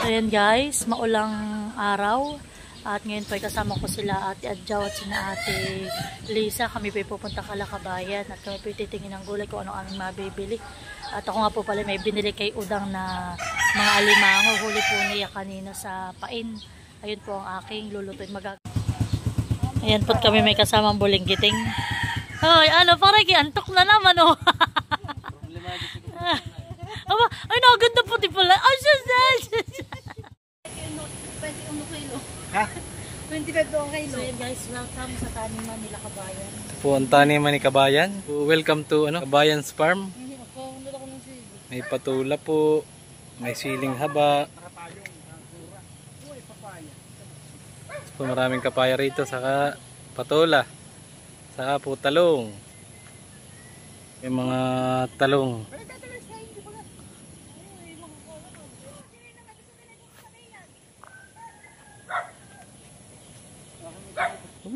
So yan guys, maulang araw. At ngayon po ay kasama ko sila Ate Adjaw at sina Ate Lisa. Kami po pupunta Kalakabayan at kami po titingin ng gulay kung ano aming mabibili. At ako nga po pala may binili kay Udang na mga alimango. Huli po niya kanina sa pain. Ayun po ang aking lulutuin. Ayan po kami may kasamang bulinggiting. Ay, ano, parang antok na naman oh. Ay, nakaganda po di pala. Ay, ha? 25 doon kayo. So yun guys, welcome sa taniman nila Kabayan. Ito po ang taniman ni Kabayan. Welcome to Kabayan's Farm. May patula po, may siling haba. So, maraming kapaya rito, saka patula, saka po talong. May mga talong.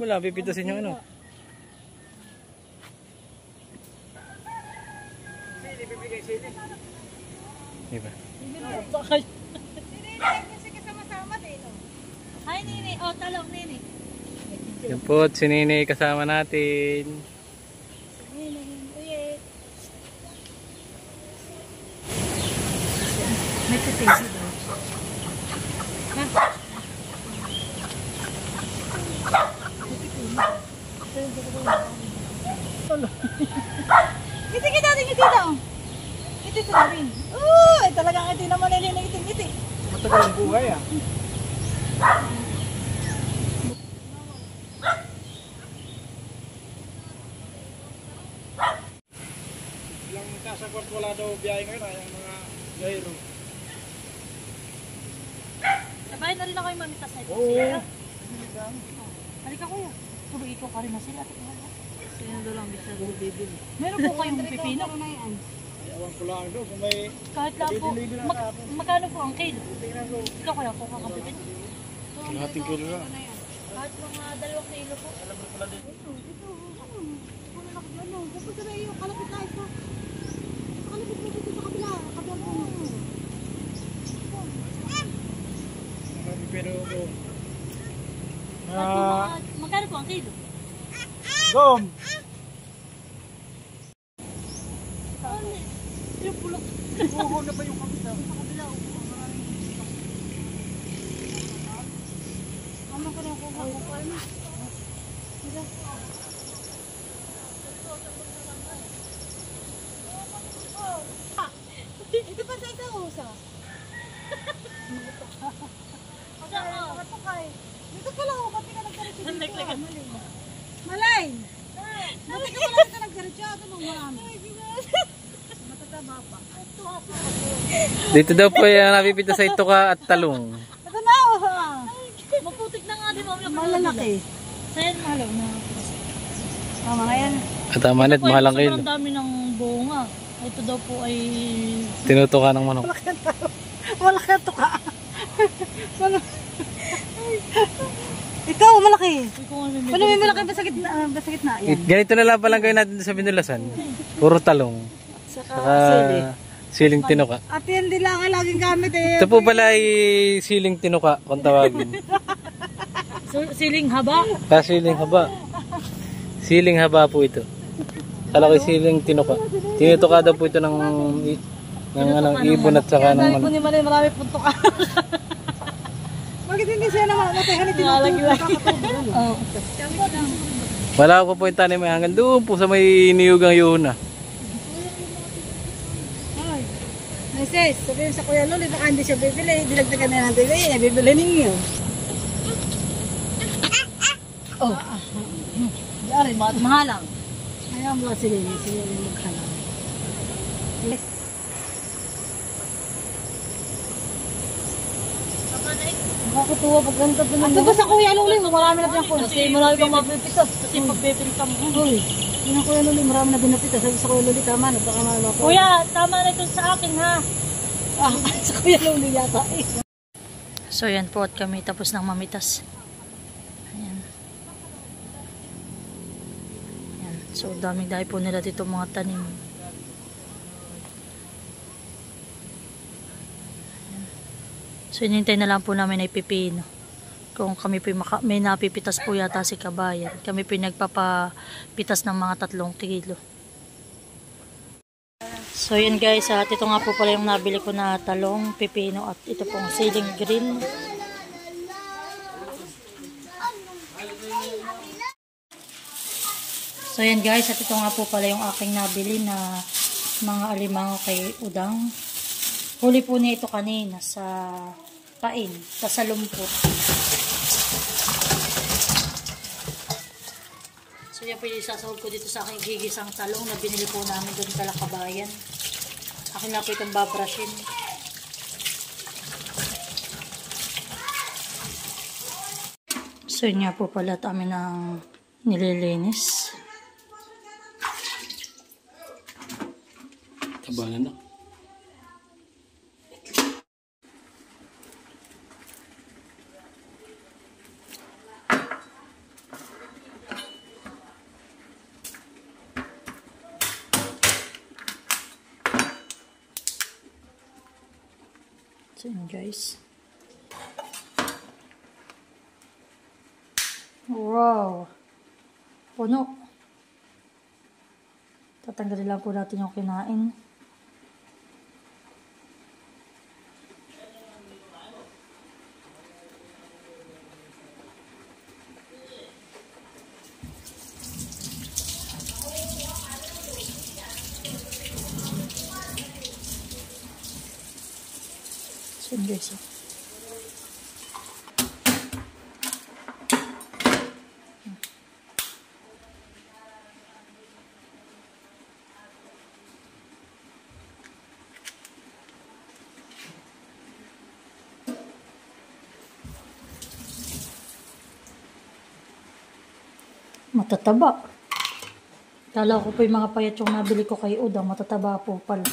Wala, pipitasin yung ano. Sili, bibigay sili. Diba? Hi, Nini. Oh, talong, Nini. Yan po, si Nini kasama natin. May tutisi daw. Ngiti kita natin, ngiti daw. Ngiti sa natin. Uy, talagang ngiti naman nila na ngiti-ngiti. Matagal ang buhay ah. Ilang kasagwat wala daw biyahe ngayon ay ang mga gayro. Sabay na rin ako yung mamita sa ito. Oo. Halika kuya. Puro ikaw ka rin na sila. Sino lang bisa bibili. Meron po kayong pipino? Ewan ko lang doon kung may... Kahit lang po. Magkano po ang kilo? Ikaw kuya po kakabibin? Kalahating kilo lang. Kahit mga 2 kilo po. Alam mo pala dito. Kapag na iyo, kalapit na ito. Kalapit mo dito sa kabila. Kabila po. Pero ko... Magkano po ang kilo? Gom! Yung pulok. Uho na ba yung kabila? Sa kabila. Ano ko na kuha ko pa ano? Ito pa sa ito usa. Dito pala ako, pati ka nagkaritso dito. Malay! Pati ka pala dito nagkaritso. Ito nung marami. Matataba pa. Dito daw po yung napipita sa ituka at talong. Ito na oh. Maputik na nga din mo. Malalaki. Sa'yan mahalaw na. Tama nga yan. At tama na, mahal ang kilo. Sobrang dami ng bunga. Ito daw po ay... Tinutuka ng manok. Malaki ito ka. Ikaw, malaki. Ano may malaki ba sa gitna? Yan. Ganito na lang palang gawin natin sa Binulasan. Puro talong. Saka siling tinuka. At yan din lang ang laging gamit eh. Ito po pala ay siling tinuka kung tawagin. Siling haba? Siling haba. Siling haba po ito. Kala ko siling tinuka. Tinutuka daw po ito ng ibon at saka ng manok. Marami marami punto ka. Bakit hindi siya naman matahan ni tinutuka? Wala ko po yung tanim hanggang doon po sa may niyugang yuna. Sis, sabihin sa Kuya Luli, baka hindi siya bibili. Dilagdagan na natin. Eh, bibili ninyo. Oh. Dari, mahalang. Ayaw mo sige. Sige, maghalang. Yes. Nakakatuwa pag ganito. At ito sa Kuya Luli, marami na pinang kuno. Kasi marami pang mapipitas. Kasi pagpipintang mo. Uy, yun ang Kuya Luli, marami na pinapitas. Sabi sa Kuya Luli, tama na. Baka malama ko. Kuya, tama na ito sa akin ha. Sa Kuya Luli yata eh. So yan po at kami tapos ng mamitas. Ayan. Ayan. So daming dahil po nila dito mga tanim. Ayan. So hinintay na lang po namin ay pipino. Kung kami po may napipitas po yata si Kabayan. Kami po nagpapapitas ng mga 3 kilo. So yun guys, at ito nga po pala yung nabili ko na talong, pipino at ito pong siling green. So yan guys, at ito nga po pala yung aking nabili na mga alimango kay Udang. Huli po niya ito kanina sa pain, sa lumpot. So yan po yung isasahog ko dito sa aking gigisang talong na binili po namin doon sa Lakabayan. Akin na po itong babrushin. So yun nga po pala at amin ang nililinis. Tabanan na. So yun guys. Wow! Puno. Tatanggalin lang po natin yung kinain. So yun guys. Matataba. Kala ko po yung mga payat yung nabili ko kay Udang, matataba po pala.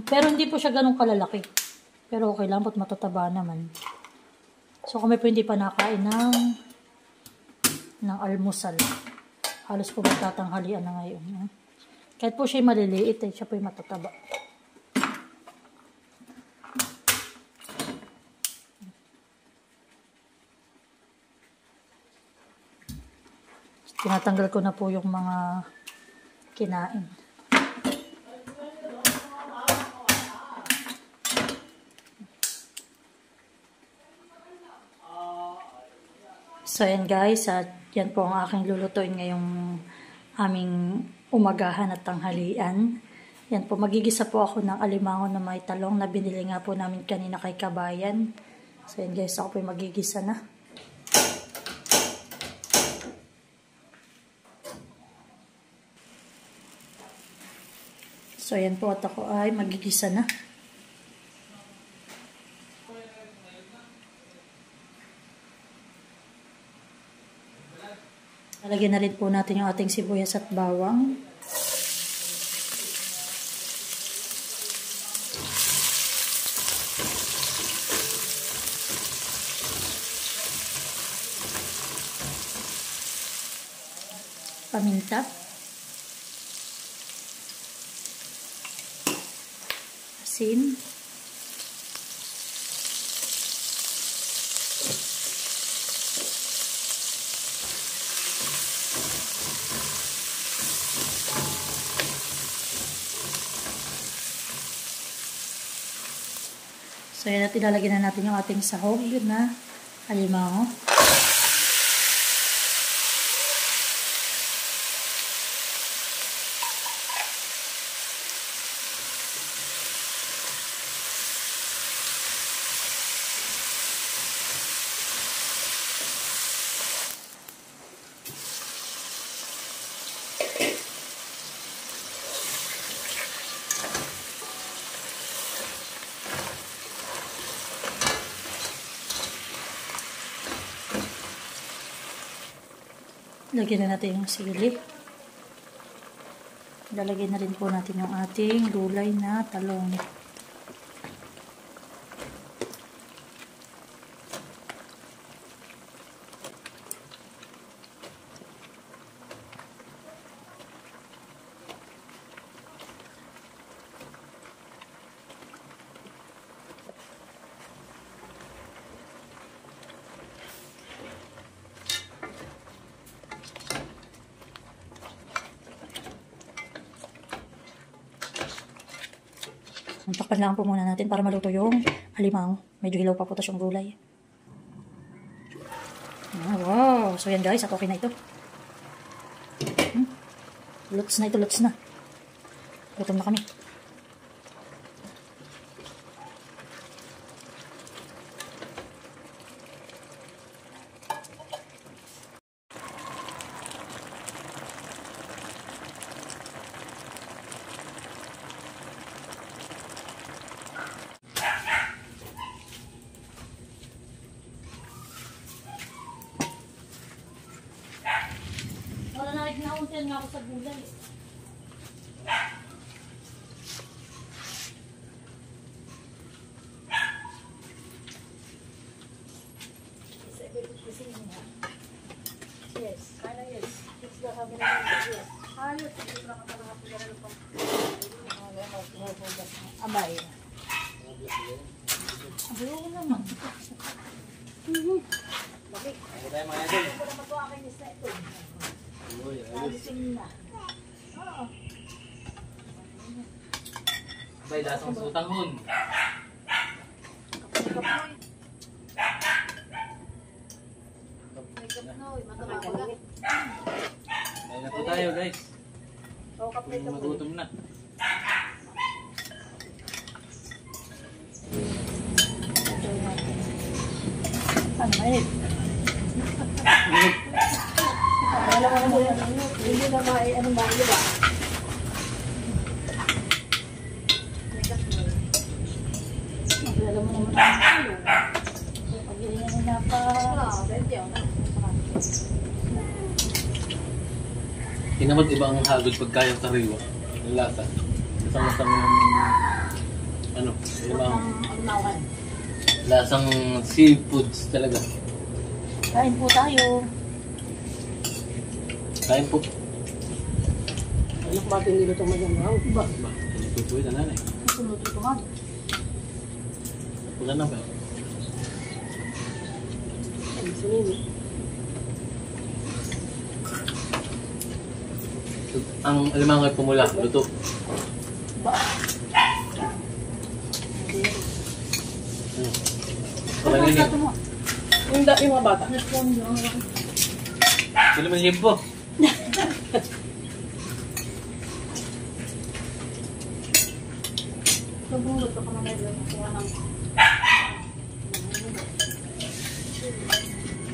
Pero hindi po siya ganun kalalaki. Pero okay lang, ba't matataba naman. So kami po hindi pa nakain ng almusal. Halos po magtatanghalian na ngayon. Kahit po siya maliliit, siya po yung matataba. Tinatanggal ko na po yung mga kinain. So yan guys, at yan po ang aking lulutuin ngayong aming umagahan at tanghalian. Yan po, magigisa po ako ng alimango na may talong na binili nga po namin kanina kay Kabayan. So yan guys, ako po yung magigisa na. So, ayan po at ako ay magigisa na. Lalagyan na rin po natin yung ating sibuyas at bawang. Paminta. Asin. So, yan at ilalagyan na natin yung ating sahog na alimango. Lagyan na natin yung sili. Lalagyan na rin po natin yung ating gulay na talong. Takpan lang po muna natin para maluto yung halimaw. Medyo hilaw pa po yung gulay. Wow! So yan guys, at okay na ito. Lots na ito, lots na. Gutom na kami. Wala na rin nauntian nga ako sa gulay. Yes, ano yes. It's the habit of yes. Ayos, ito na ka talaga pagkakaroon pang abay. Abay ko naman. Bakit? Ako tayo mga idol. Ako naman po akin is na ito. Alising na. Oo. Abay, lasang sutang hun. Kapoy. Kapoy, matapag. Ayun na po tayo guys. Oo, kapoy. Magutom na. Ano eh? Wala ka naman yan. Hindi na anong bago ba? Wala mo naman ang tayo. Pag-iingan na pa. Tinamad iba ang hagod pagkayang sariwa. Ang lasa. Kasama-sama ng ano, Pagnawan. lasang seafoods talaga. Kain po tayo. Kain po. Anak ba hindi ito magyamaw? Ba? Ba, tutuloy na nanay. Sunod ito nga. Wala na ba? Ay, sinini. Ang alimang ay pumula, luto. Ba? Wala na yun. Yung mga bata. Sila may himpo. Nabunod ka pa na medyo nakuha ng...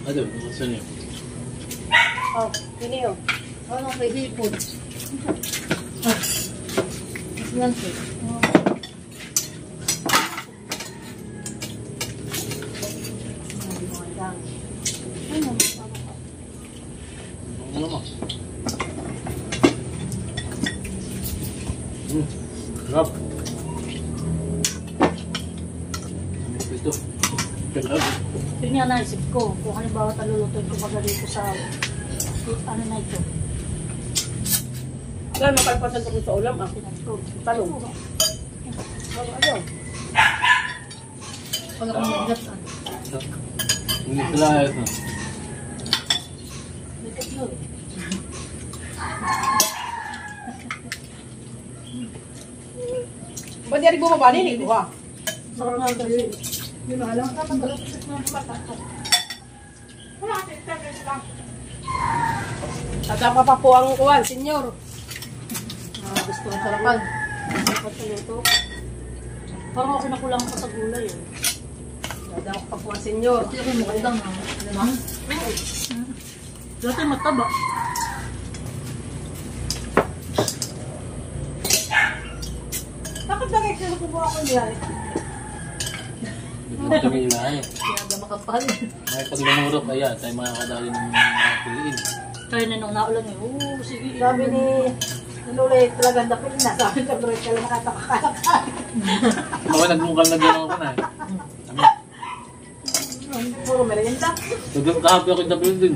Ano, gusto niyo? Oh, yun yun. Ano kay hipon? Yan po. Ano mo? Sarap. Ito. Sarap. Yun nga naisip ko, kung halimbawa talulutoy ko pag dito sa ano na ito. Kaya makalpasan ko sa ulam, ah. Talong. Ano? Pag ako mag-gatan. Hindi sila ayos na. Bigat no eh. Ba't yari bumaba nini ko, ha? Sarap nga ito. Yun na alam. Tatama pa po ang kuwan, senyor. Gusto ko sarapan. Dapat sa luto. Parang ako nakulang pa sa gulay eh. Tatama pa po ang senyor. Kasi ako magandang ha. Ano lang? Dati mataba. Bakit ba kayo kinukuha ako niya? Hindi kami ilahin. Kaya ba makapal. May pag lumurok, ayan, tayo makakadali ng mga piliin. Kaya na nung naulan eh. Oo, sige. Sabi ni Lulay, talagang dapil na. Sabi ka, bro, ka lang nakatakalakal. Baka nagmukhang na gano'n ko na eh. Puro merienda. Kahapi ako yung dabil din.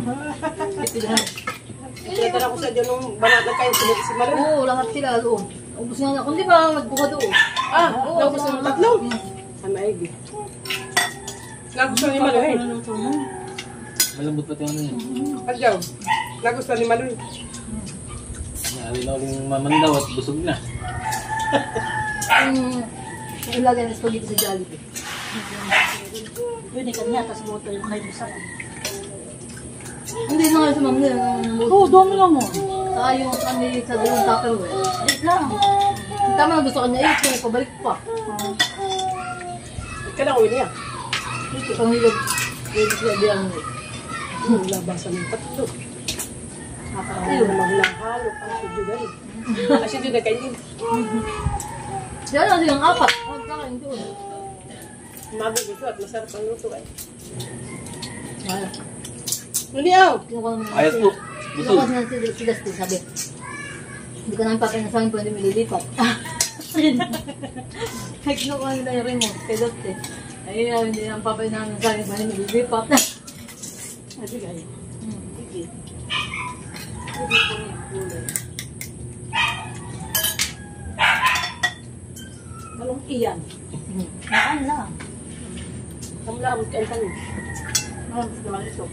Kaya ko sa dyan nung banata kayo si Marin. Oo, lahat sila doon. Ubus nga na. Kung di ba nagbuka doon? Ah, naubos na ng tatlo. Ang maigi. Nagustuhan ni Marin. Malambot pati ano yun. Adyaw. Nagustuhan ni Marin. Naali na uling mamandaw at busog na. Ilagay na spaghetti sa Jollibee. Yun, ikan niya, tapos buto yung kayo sa Hindi na nga sumamli. Oo, dami lang mo. Saka yung kami sa dalawang Tupperware. Wait lang. Tama na gusto ko niya ito. Pabalik pa. Ika lang uwi niya. Ito kang hilog. Ito siya bilang mo. Labasan ng tatlo. Ayun. Ayun, maglahalo. Ang si Judan. Kasi Judan kayo. Yan lang silang apat. Saka yung doon. Magugusto at masarap ang luto ay. Wala. Uliaw! Kinuha ko naman. Ayos po. Kinuha ko naman si Dusty, sabi. Hindi ko namin papinasahin kung hindi mililipat. Ay, kinuha nila yung remote kay Dusty. Ay, hindi namin papinasahin kung hindi mililipat. Ay, bigay. Sige. Anong iyan? Naan lang. Kamlamot ka ang tanong. Ano gusto naman ito?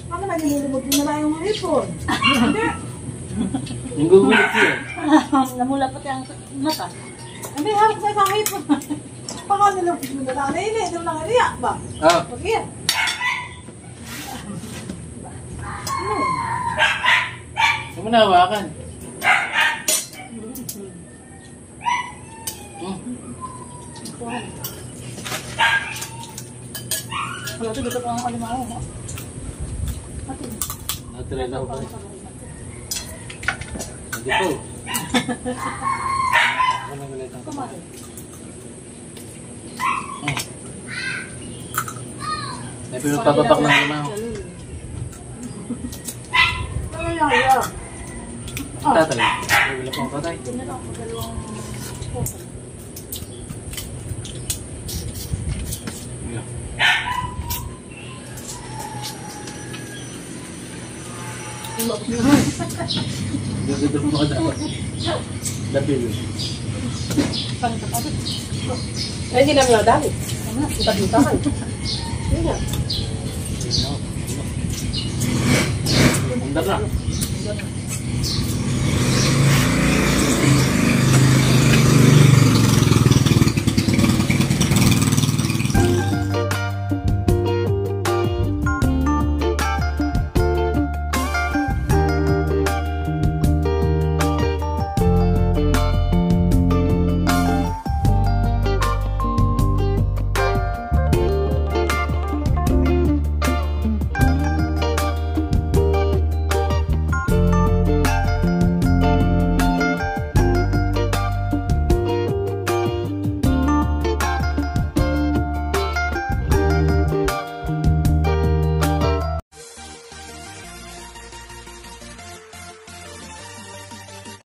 Paano ba nililibot din nila yung hipon? Yung gugulit siya. Namula pati ang mata. Hindi, harap na isang hipon. Paano nilibot mo nila? Naili, ito lang ariyak ba? Ah, Pag-iyan. saan mo nahawakan? Wala ito, dito pa ang alimango. Ate, Natural ako pa. Hindi po. Ako nang ulit ang kumain. May pinagpapapak ng lima ako. Ano yung ariyak? Tatay. Wala pang patay. Ito na lang, dalawang photo. Dududok mo ka dapat. Lapil. Ay, hindi namin nadali. Itak-itakan. Hindi nga. Andar na.